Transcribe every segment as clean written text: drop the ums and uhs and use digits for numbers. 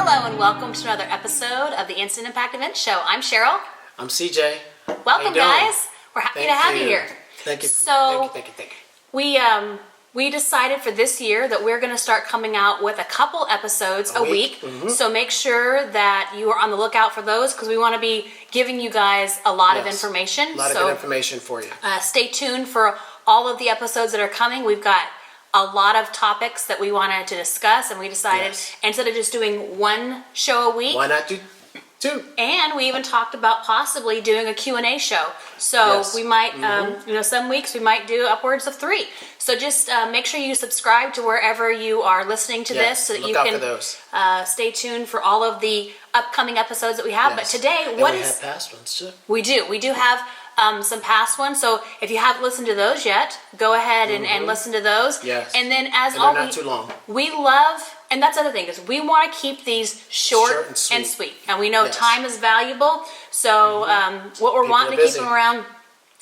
Hello and welcome to another episode of the Instant Impact Event Show. I'm Cheryl. I'm CJ. Welcome, guys. We're happy to have you here. Thank you. So, Thank you. we decided for this year that we're going to start coming out with a couple episodes a week. Mm-hmm. So make sure that you are on the lookout for those because we want to be giving you guys a lot of information. A lot of good information for you. Stay tuned for all of the episodes that are coming. We've got a lot of topics that we wanted to discuss, and we decided instead of just doing one show a week, why not do two? And we even talked about possibly doing a Q&A show. So we might, some weeks we might do upwards of 3. So just make sure you subscribe to wherever you are listening to this so that you can stay tuned for all of the upcoming episodes that we have. But today, we have past ones too. We do have some past ones. So if you haven't listened to those yet, go ahead and listen to those. Yes. And then they're not too long. We love, and that's the other thing, is we want to keep these short and sweet. And we know time is valuable. So what we're wanting to keep them around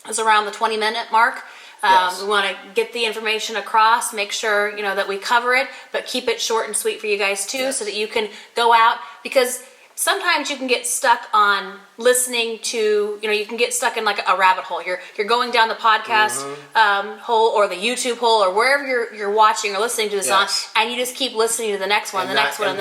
is around the 20-minute mark. We want to get the information across, make sure that we cover it, but keep it short and sweet for you guys too, so that you can go out, because sometimes you can get stuck on listening to, you can get stuck in like a rabbit hole. You're going down the podcast hole or the YouTube hole or wherever you're watching or listening to this on, and you just keep listening to the next one, the next one.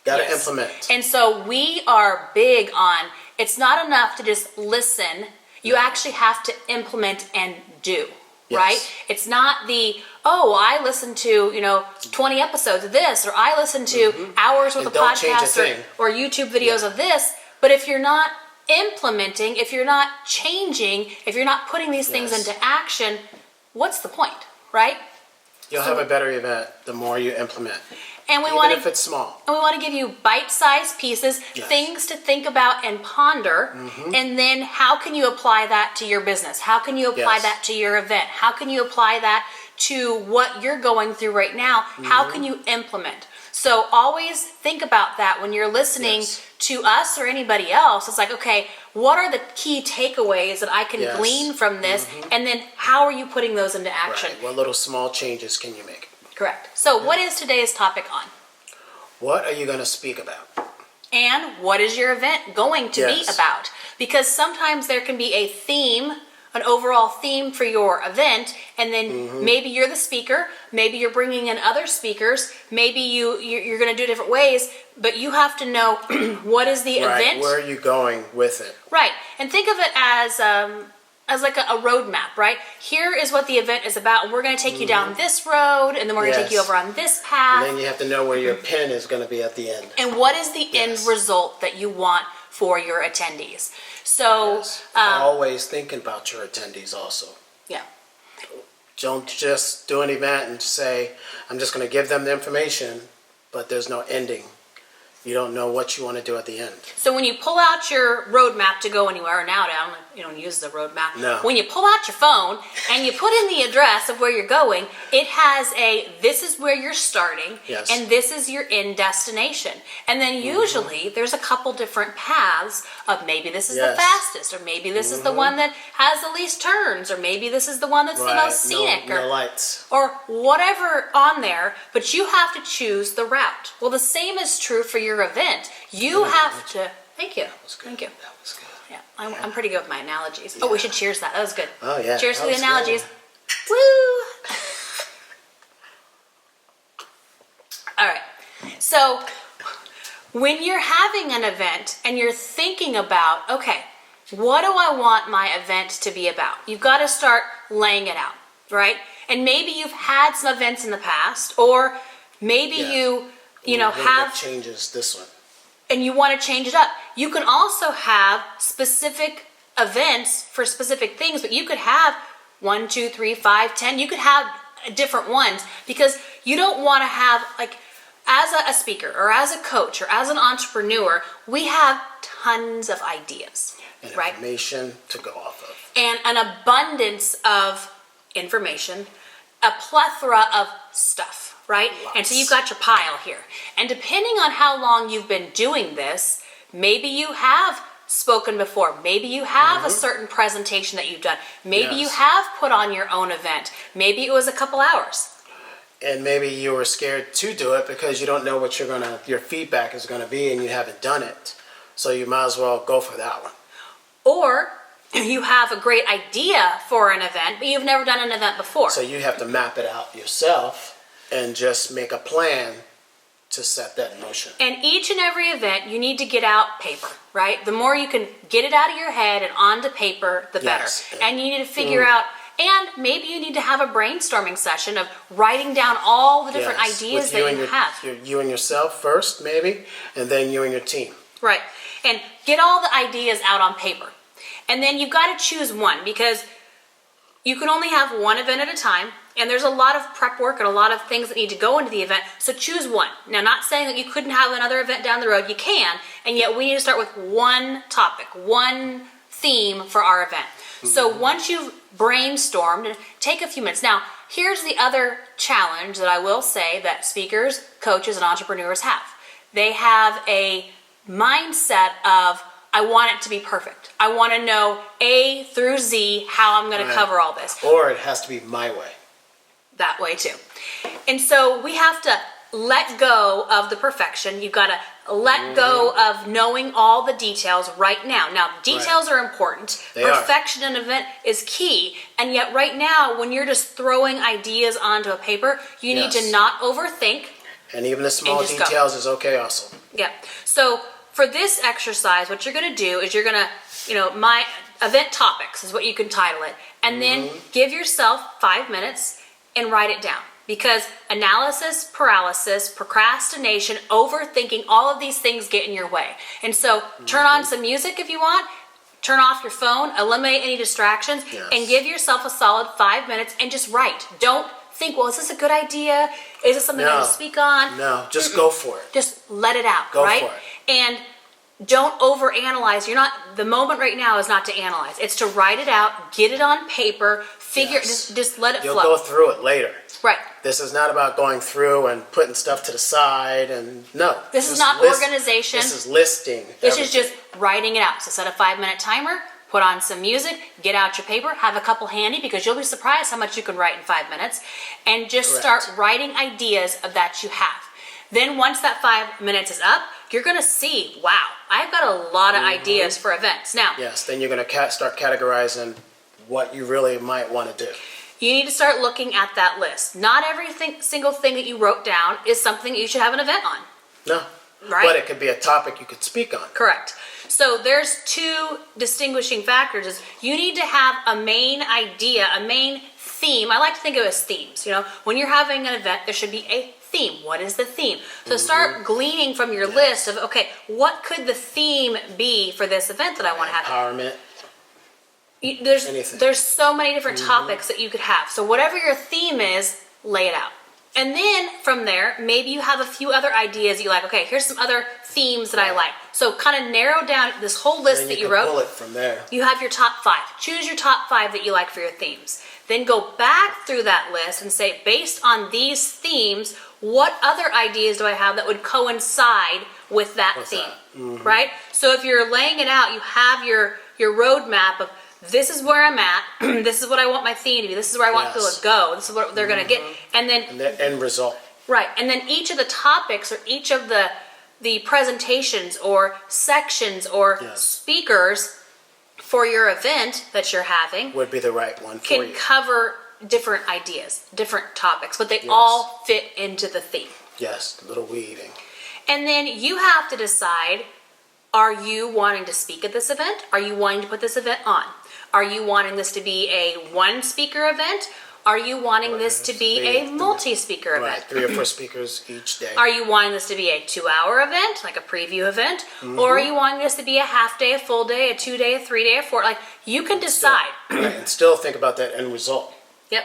Gotta implement. And so we are big on, it's not enough to just listen. You actually have to implement and do, right? It's not I listened to, 20 episodes of this, or I listened to hours worth of podcasts or YouTube videos of this. But if you're not implementing, if you're not changing, if you're not putting these things into action, what's the point, right? You'll have a better event the more you implement. And Even if it's small. And we want to give you bite-sized pieces, things to think about and ponder, and then how can you apply that to your business? How can you apply that to your event? How can you apply that to what you're going through right now? How can you implement? So always think about that when you're listening to us or anybody else. It's like, okay, what are the key takeaways that I can glean from this? And then how are you putting those into action? Right. What little small changes can you make? Correct. So what is today's topic on? What are you going to speak about? And what is your event going to be about? Because sometimes there can be a theme, an overall theme for your event, and then maybe you're the speaker, maybe you're bringing in other speakers, maybe you're going to do it different ways, but you have to know what is the event. Where are you going with it? Right. And think of it as like a roadmap, right? Here is what the event is about, and we're going to take you down this road, and then we're going to take you over on this path. And then you have to know where your pin is going to be at the end. And what is the end result that you want for your attendees? So always thinking about your attendees also. Yeah. Don't just do an event and say, I'm just going to give them the information, but there's no ending. You don't know what you want to do at the end. So when you pull out your roadmap to go anywhere, you don't use the roadmap. No. When you pull out your phone and you put in the address of where you're going, it has this is where you're starting, and this is your end destination. And then usually there's a couple different paths of maybe this is the fastest, or maybe this is the one that has the least turns, or maybe this is the one that's the most scenic, no lights, or whatever on there, but you have to choose the route. Well, the same is true for your event. You have to. Thank you. Thank you. That was good. Yeah, I'm pretty good with my analogies. Oh, we should cheers that. That was good. Oh yeah. Cheers to the analogies. Good. Woo! All right. So when you're having an event and you're thinking about, okay, what do I want my event to be about? You've got to start laying it out, right? And maybe you've had some events in the past, or maybe you have changes this one, and you want to change it up. You can also have specific events for specific things, but you could have 1, 2, 3, 5, 10. You could have different ones, because you don't want to have, like, as a speaker or as a coach or as an entrepreneur, we have tons of ideas, and information to go off of, and an abundance of information, a plethora of stuff. Right? Lots. And so you've got your pile here. And depending on how long you've been doing this, maybe you have spoken before. Maybe you have a certain presentation that you've done. Maybe you have put on your own event. Maybe it was a couple hours. and maybe you were scared to do it because you don't know what your feedback is gonna be, and you haven't done it. So you might as well go for that one. Or you have a great idea for an event, but you've never done an event before. So you have to map it out yourself and just make a plan to set that in motion. And each and every event, you need to get out paper, right? The more you can get it out of your head and onto paper, the better. Yes. And you need to figure out, and maybe you need to have a brainstorming session of writing down all the different ideas that you have. You and yourself first, maybe, and then you and your team. Right. And get all the ideas out on paper. And then you've got to choose one, because you can only have one event at a time, and there's a lot of prep work and a lot of things that need to go into the event, so choose one. Now, not saying that you couldn't have another event down the road, you can, and yet we need to start with one topic, one theme for our event. So once you've brainstormed, take a few minutes. Now, here's the other challenge that I will say that speakers, coaches, and entrepreneurs have. They have a mindset of, I want it to be perfect. I want to know A through Z how I'm going to cover all this. Or it has to be my way. That way too. And so we have to let go of the perfection. You've got to let go of knowing all the details right now. Now, details are important. Perfection in an event is key. And yet right now, when you're just throwing ideas onto a paper, you need to not overthink. And even the small details is okay also. Yeah. So for this exercise, what you're going to do is you're going to, my event topics is what you can title it. And then give yourself 5 minutes and write it down. Because analysis, paralysis, procrastination, overthinking, all of these things get in your way. And so turn on some music if you want, turn off your phone, eliminate any distractions, and give yourself a solid 5 minutes and just write. Don't think, well, is this a good idea? Is this something I can speak on? No, just go for it. Just let it out, go right? For it. And don't overanalyze. The moment right now is not to analyze. It's to write it out, get it on paper, just let it flow. You'll go through it later. Right. This is not about going through and putting stuff to the side and no. This is not organization. This is listing. This is just writing it out. So set a 5-minute timer, put on some music, get out your paper, have a couple handy because you'll be surprised how much you can write in 5 minutes, and just start writing ideas of that you have. Then once that 5 minutes is up, you're going to see, wow, I've got a lot of ideas for events. Now, yes, then you're going to start categorizing what you really might want to do. You need to start looking at that list. Not every single thing that you wrote down is something that you should have an event on. No. Right? But it could be a topic you could speak on. Correct. So there's two distinguishing factors. Is you need to have a main idea, a main theme. I like to think of it as themes. When you're having an event, there should be a theme. What is the theme? So start gleaning from your list of, okay, what could the theme be for this event that I want to have? Empowerment. There's so many different topics that you could have. So whatever your theme is, lay it out. And then from there, maybe you have a few other ideas you like. Okay, here's some other themes that I like. So kind of narrow down this whole list that you wrote. Pull it from there. You have your top 5. Choose your top 5 that you like for your themes. Then go back through that list and say, based on these themes, what other ideas do I have that would coincide with that theme? Right? So if you're laying it out, you have your roadmap of, this is where I'm at, this is what I want my theme to be, this is where I want people to go, this is what they're going to get. And the end result. Right. And then each of the topics or each of the presentations or sections or speakers for your event that you're having would be the right one for you. Can cover different ideas, different topics, but they all fit into the theme. Yes, a little weaving. And then you have to decide, are you wanting to speak at this event? Are you wanting to put this event on? Are you wanting this to be a one-speaker event? Are you wanting this to be a multi-speaker event? Right, 3 or 4 speakers each day. Are you wanting this to be a 2-hour event, like a preview event? Or are you wanting this to be a half day, a full day, a 2-day, a 3-day, a 4? Like, you can decide. And still think about that end result. Yep.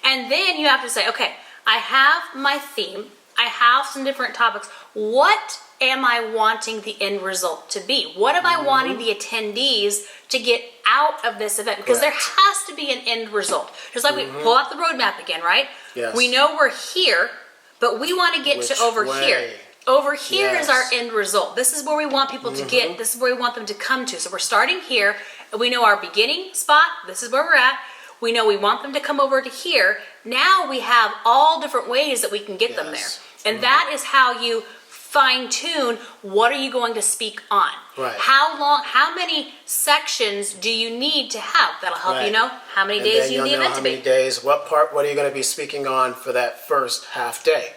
And then you have to say, okay, I have my theme. I have some different topics. What am I wanting the end result to be? What am I wanting the attendees to get out of this event? Because there has to be an end result. Just like we pull out the roadmap again, right? Yes. We know we're here, but we want to get to over here. Over here is our end result. This is where we want people to get. This is where we want them to come to. So we're starting here, and we know our beginning spot. This is where we're at. We know we want them to come over to here. Now we have all different ways that we can get them there. And that is how you fine tune what are you going to speak on. Right. How many sections do you need to have? That'll help you know how many days you need the event to be. How many days, what are you going to be speaking on for that first half day?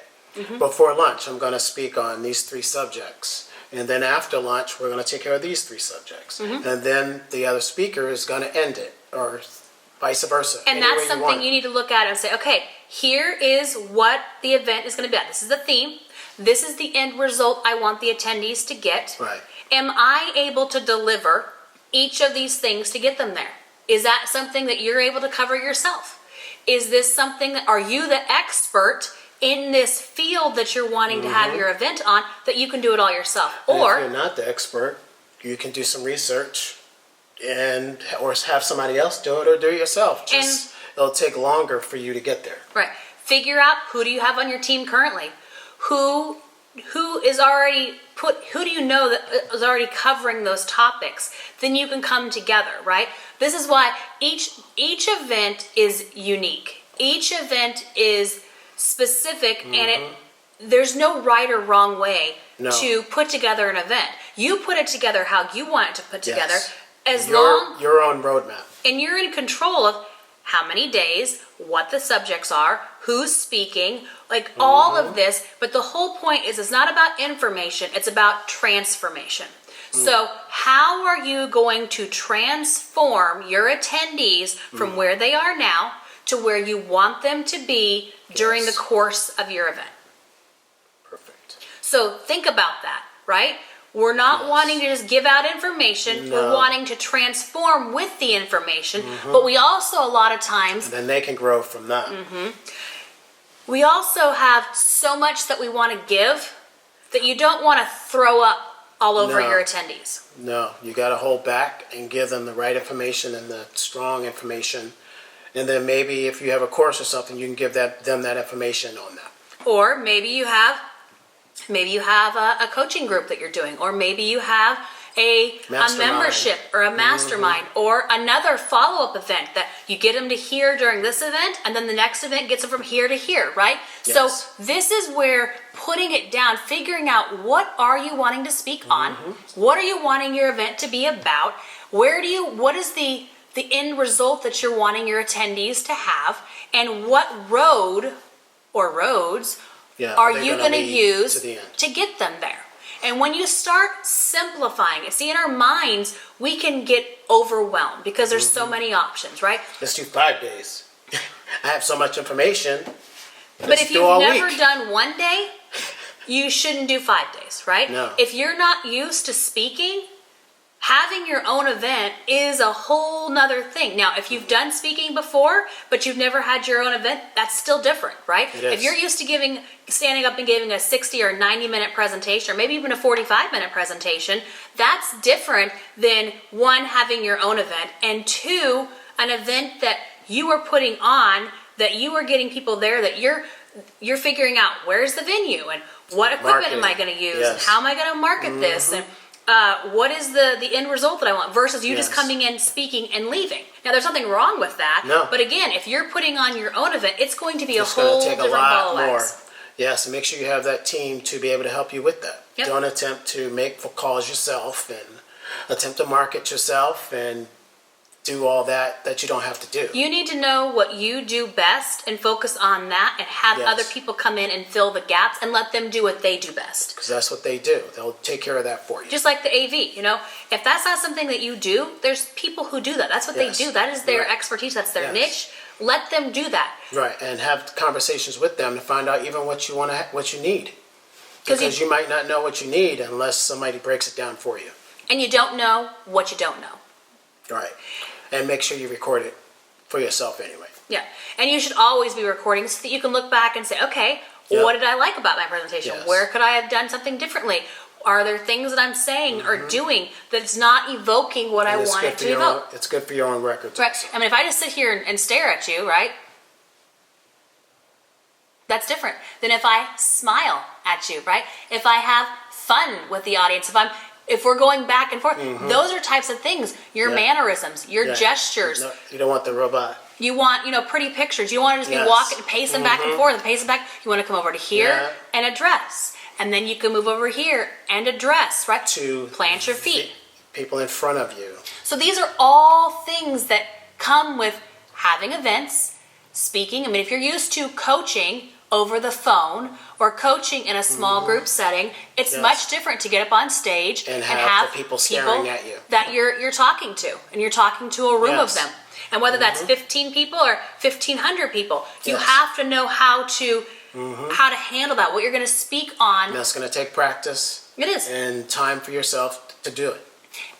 Before lunch, I'm going to speak on these 3 subjects. And then after lunch, we're going to take care of these 3 subjects. And then the other speaker is going to end it, or vice versa. And that's something you need to look at and say, okay, here is what the event is going to be at. This is the theme. This is the end result I want the attendees to get. Right. Am I able to deliver each of these things to get them there? Is that something that you're able to cover yourself? Is this something that, are you the expert in this field that you're wanting to have your event on, that you can do it all yourself? Or if you're not the expert, you can do some research or have somebody else do it, or do it yourself. It'll take longer for you to get there. Right. Figure out, who do you have on your team currently? Who is already who do you know that is already covering those topics? Then you can come together, right? This is why each event is unique. Each event is specific, and there's no right or wrong way to put together an event. You put it together how you want it to put together, as long your own roadmap. And you're in control of how many days, what the subjects are, who's speaking, like all of this. But the whole point is, it's not about information, it's about transformation. So how are you going to transform your attendees from where they are now to where you want them to be during the course of your event? Perfect. So think about that, right? We're not wanting to just give out information. We're wanting to transform with the information. But we also, a lot of times... And then they can grow from that. We also have so much that we want to give that you don't want to throw up all over your attendees. No, you got to hold back and give them the right information and the strong information. And then maybe if you have a course or something, you can give them that information on that. Or maybe you have a coaching group that you're doing, or maybe you have a membership or a mastermind or another follow-up event that you get them to here during this event, and then the next event gets them from here to here, right? So this is where putting it down, figuring out what are you wanting to speak on, what are you wanting your event to be about, what is the end result that you're wanting your attendees to have, and what road or roads are you going to use to get them there? And when you start simplifying it, see, in our minds, we can get overwhelmed because there's so many options, right? Let's do 5 days. I have so much information. But if you've never done one day, you shouldn't do 5 days, right? No. If you're not used to speaking, having your own event is a whole nother thing. Now, if you've done speaking before, but you've never had your own event, that's still different, right? It is. If you're used to standing up and giving a 60 or 90-minute presentation, or maybe even a 45-minute presentation, that's different than, one, having your own event, and two, an event that you are putting on, that you are getting people there, that you're figuring out where's the venue, and what equipment am I going to use, and how am I going to market this, and what is the end result that I want, versus you just coming in, speaking, and leaving. Now, there's nothing wrong with that. No. But again, if you're putting on your own event, it's going to be a whole different ball of wax. Yes, and make sure you have that team to be able to help you with that. Yep. Don't attempt to make calls yourself and attempt to market yourself and do all that you don't have to do. You need to know what you do best and focus on that, and have other people come in and fill the gaps and let them do what they do best. Because that's what they do. They'll take care of that for you. Just like the AV, if that's not something that you do, there's people who do that. That's what they do. That is their expertise. That's their niche. Let them do that. Right, and have conversations with them to find out even what you need. Because you might not know what you need unless somebody breaks it down for you. And you don't know what you don't know. Right. And make sure you record it for yourself anyway. Yeah. And you should always be recording so that you can look back and say, okay, what did I like about my presentation? Yes. Where could I have done something differently? Are there things that I'm saying or doing that's not evoking what I wanted to evoke? It's good for your own records. Right. I mean, if I just sit here and stare at you, right? That's different than if I smile at you, right? If I have fun with the audience, if we're going back and forth, those are types of things. Your mannerisms, your gestures. No, you don't want the robot. You want, pretty pictures. You want to just be walking, pacing back and forth, and pacing back. You want to come over to here and address. And then you can move over here and address, right? To plant your feet. People in front of you. So these are all things that come with having events, speaking. I mean, if you're used to coaching over the phone or coaching in a small group setting, it's much different to get up on stage and have the people staring at you that you're talking to, and you're talking to a room of them. And whether that's 15 people or 1,500 people, you have to know how to handle that, what you're going to speak on. And that's going to take practice. It is. And time for yourself to do it.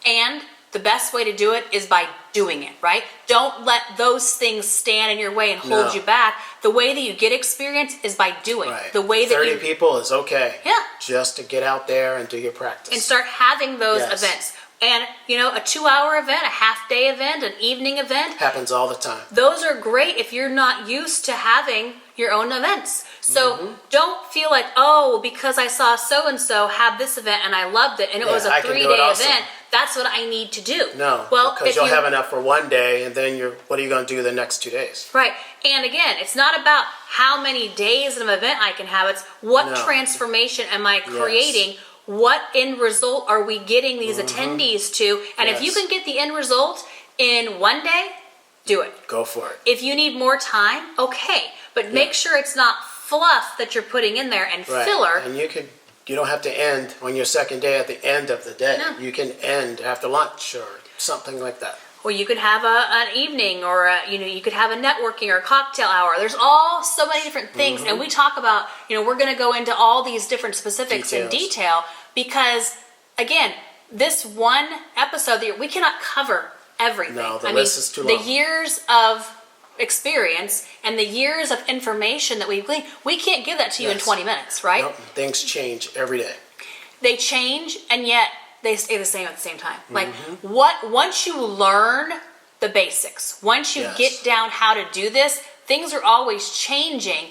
And the best way to do it is by doing it, right? Don't let those things stand in your way and hold you back. The way that you get experience is by doing. Right. The way that 30 people is okay. Yeah. Just to get out there and do your practice. And start having those events. And, a 2-hour event, a half-day event, an evening event. Happens all the time. Those are great if you're not used to having your own events. So don't feel like, because I saw so-and-so have this event and I loved it and it was a 3-day event, that's what I need to do. No, because you'll have enough for one day and then what are you going to do the next 2 days? Right. And again, it's not about how many days of an event I can have. It's what transformation am I creating? Yes. What end result are we getting these attendees to? And if you can get the end result in one day, do it. Go for it. If you need more time, okay. But make sure it's not fluff that you're putting in there and filler. And you don't have to end on your second day at the end of the day. No. You can end after lunch or something like that. Or you could have an evening, or you could have a networking or a cocktail hour. There's so many different things, and we talk about, we're going to go into all these different specifics in detail because, again, this one episode we cannot cover everything. No, the list is too long. The years of experience and the years of information that we've gleaned, we can't give that to you in 20 minutes, right? Nope. Things change every day. They change, and yet they stay the same at the same time. Like once you learn the basics, once you get down how to do this, things are always changing.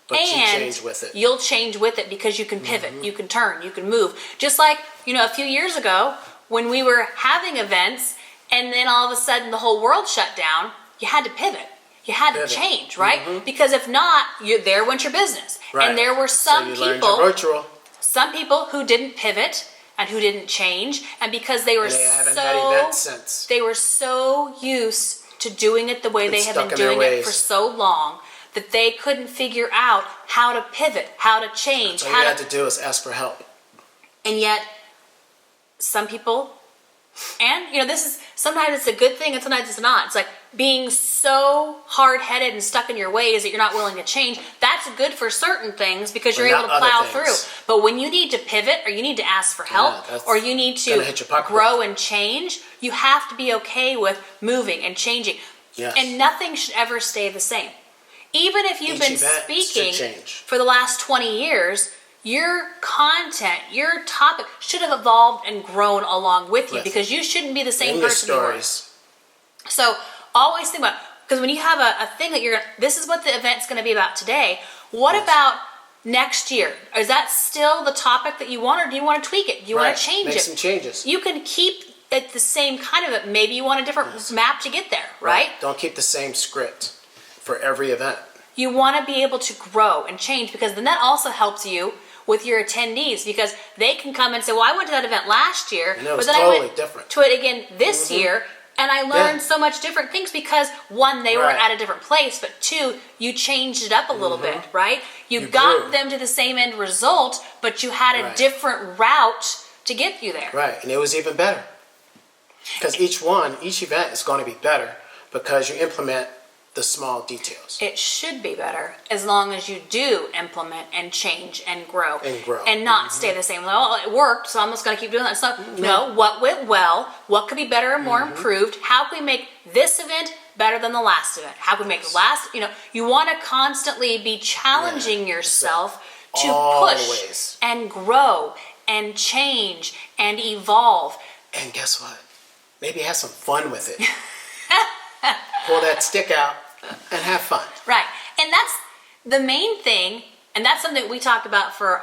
But and you change with it. You'll change with it because you can pivot, you can turn, you can move. Just like, a few years ago when we were having events and then all of a sudden the whole world shut down, you had to pivot. You had to change, right? Because if not, there went your business. Right. And there were some people who didn't pivot and who didn't change, and because they were they were so used to doing it the way they had been doing it for so long that they couldn't figure out how to pivot, how to change. So all you had to do is ask for help. And yet, some people, and sometimes it's a good thing and sometimes it's not. It's like being so hard-headed and stuck in your ways that you're not willing to change. That's good for certain things because you're able to plow through. But when you need to pivot or you need to ask for help or you need to grow and change, you have to be okay with moving and changing. Yes. And nothing should ever stay the same. Even if you've been speaking for the last 20 years, your content, your topic should have evolved and grown along with you because you shouldn't be the same person you were. So always think about, because when you have a thing that this is what the event's going to be about today, what about next year? Is that still the topic that you want, or do you want to tweak it? Do you want to change it? Make some changes. You can keep it the same kind of it. Maybe you want a different map to get there, right? Don't keep the same script for every event. You want to be able to grow and change, because then that also helps you with your attendees, because they can come and say, well, I went to that event last year, but then I went to it again this year, and I learned so much different things because, one, they were at a different place, but two, you changed it up a little bit, right? You got them to the same end result, but you had a different route to get you there. Right, and it was even better. Because each event is going to be better because you implement the small details. It should be better as long as you do implement and change and grow. And not stay the same. Well, it worked, so I'm just going to keep doing that. So, no, what went well? What could be better and more improved? How can we make this event better than the last event? How can we make the last, you want to constantly be challenging yourself to push and grow and change and evolve. And guess what? Maybe have some fun with it. Pull that stick out and have fun. Right. And that's the main thing, and that's something we talked about for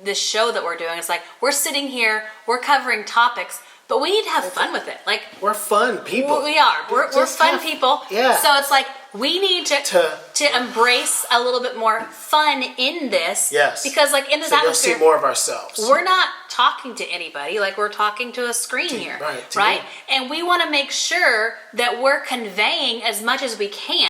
this show that we're doing. It's like, we're sitting here, we're covering topics, but we need to have fun with it. Like, we're fun people. We are. We're fun people. Yeah. So it's like, we need to embrace a little bit more fun in this. Yes. Because like in this so atmosphere, you'll see more of ourselves. We're not talking to anybody, like we're talking to a screen here. Right? And we want to make sure that we're conveying as much as we can.